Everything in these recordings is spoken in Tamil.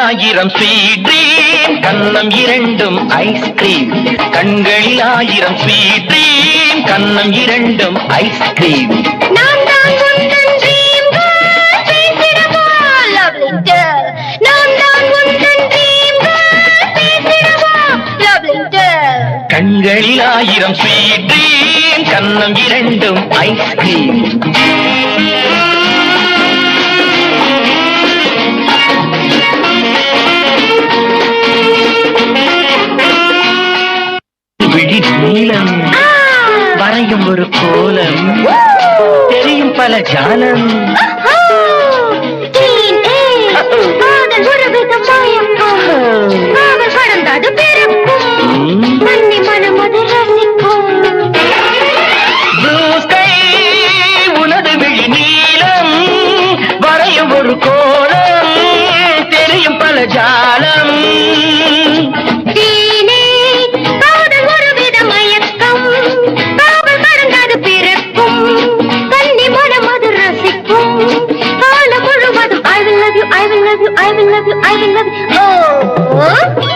ஆயிரம் ஸ்வீட் ட்ரீம் கண்ணம் இரண்டும் ஐஸ்கிரீம் கண்களில் ஆயிரம் ஸ்வீட் ட்ரீம் கண்ணம் இரண்டும் ஐஸ்கிரீம் நான் தான் உந்தன் ட்ரீம் கேர்ள் பேசிடவா லவ்லி கேர்ள் நான் தான் உந்தன் ட்ரீம் கேர்ள் பேசிடவா லவ்லி கேர்ள் கண்களில் ஆயிரம் ஸ்வீட் ட்ரீம் கண்ணம் இரண்டும் ஐஸ்கிரீம் விழி நீளம் வரையும் ஒரு கோலம் தெரியும் பல ஜாலம் காதல் ஒரு விதம் மயக்கம் காதல் கடந்தது பிறக்கும் மண்ணி மனம் அது ரசிக்கும் உனது விழி நீளம் வரையும் ஒரு கோலம் தெரியும் பல ஜாலம் I will love you, I will love you. Oh.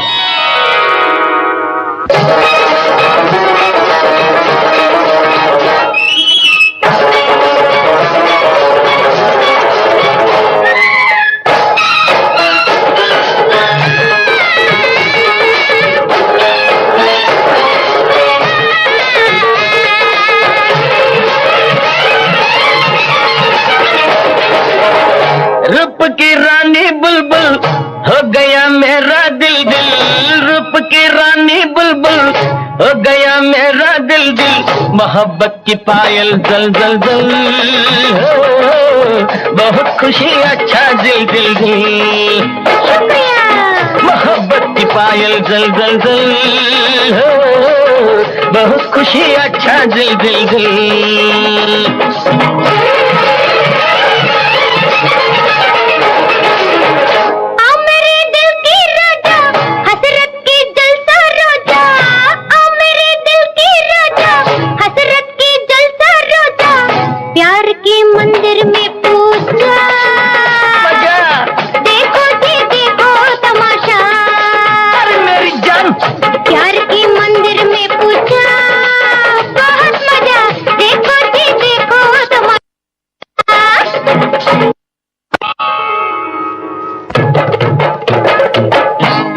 रूप की रानी बुलबुल हो गया मेरा दिल दिल रूप की रानी बुलबुल हो गया मेरा दिल दिल मोहब्बत की पायल जल जल जल बहुत खुशी अच्छा दिल दिल दिल मोहब्बत की पायल जल जल जल बहुत खुशी अच्छा दिल दिल दिल मंदिर में पूजा देखो जी देखो तमाशा मेरी जान प्यार की मंदिर में पूजा बहुत मजा देखो जी देखो तमाशा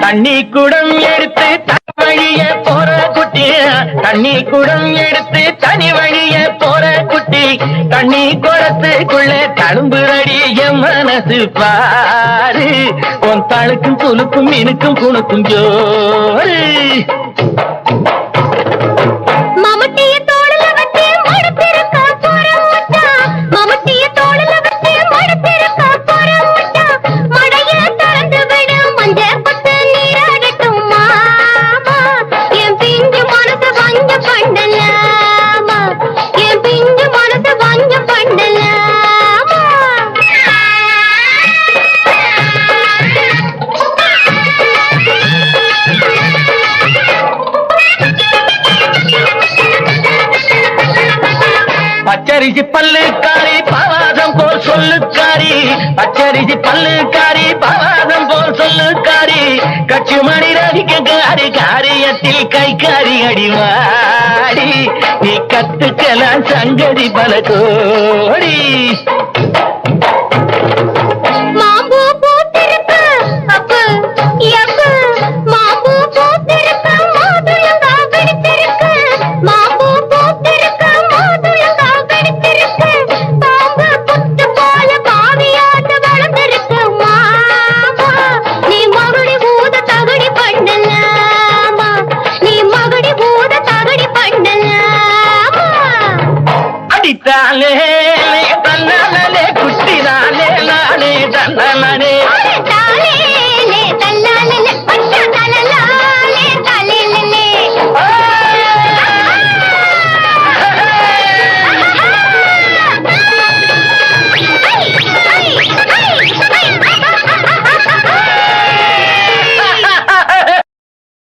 தண்ணி குடம் எடுத்து தனி வழிய போற குட்டி தண்ணி குடம் எடுத்து தனி வழிய போற குட்டி தண்ணி குடத்துக்குள்ள தழும்புரடி என் மனசு பாரு உன் தழுக்கும் துளுக்கும் மினுக்கும் குணுக்கும் ஜோரு மமட்டிய தோளல வச்சு மடுத்திருக்க போற முட்டா மமட்டிய தோளல வச்சு மடுத்திருக்க போற முட்டா மடைய திறந்து விடு மஞ்ச பட்டு நீராடட்டும் மாமா என் பிஞ்சு மனசு வஞ்ச பண்ணலாமா என் பிஞ்சு மனசு வஞ்ச பண்ணலாமா பச்சரிசி பல்லுக்காரி பவாதம் போல் சொல்லுக்காரி பச்சரிசி பல்லுக்காரி பவாதம் போல் சொல்லுக்காரி கட்சி மணி ரதிக்காரி காரியத்தில் கைக்காரி அடிவாடி நீ கத்துக்கலாம் சங்கதி பல கோடி மாம்பூ பூத்திருக்கு அப்பு யப்பு மாம்பூ பூத்திருக்கு மாதுளங்கா வெடித்திருக்கு மாம்பூ பூத்திருக்கு மாதுளங்கா வெடித்திருக்கு பாம்பு புத்து போல பாவியாட்ட வளர்ந்திருக்கு மாமா நீ மகுடி பூத தகுடி பண்ணலாமா நீ மகுடி பூத தகுடி பண்ணலாமா அடித்தாலே